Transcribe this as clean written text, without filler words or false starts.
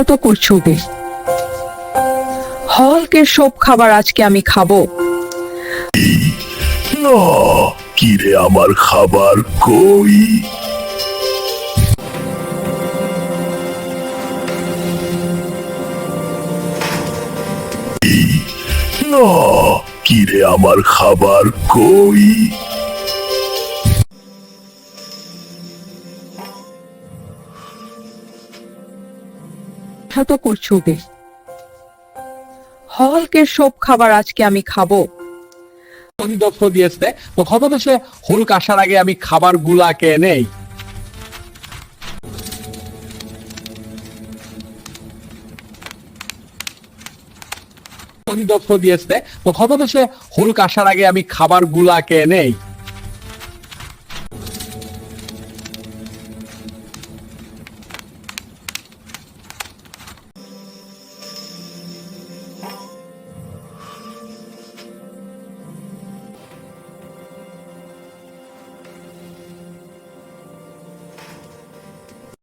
তো করছো বে হলকের সব খাবার আজকে আমি খাবো। না, কিরে আমার খাবার কই? না, কিরে আমার খাবার কই? তো করছো বে হলকের সব খাবার আজকে আমি খাবো। অধিদপ্তর দিয়েছে তো খবরদেশে হুলক আসার আগে আমি খাবার গুলাকে নেই। অধিদপ্তর দিয়েছে তো খবরদেশে হুলক আসার আগে আমি খাবার গুলাকে নেই।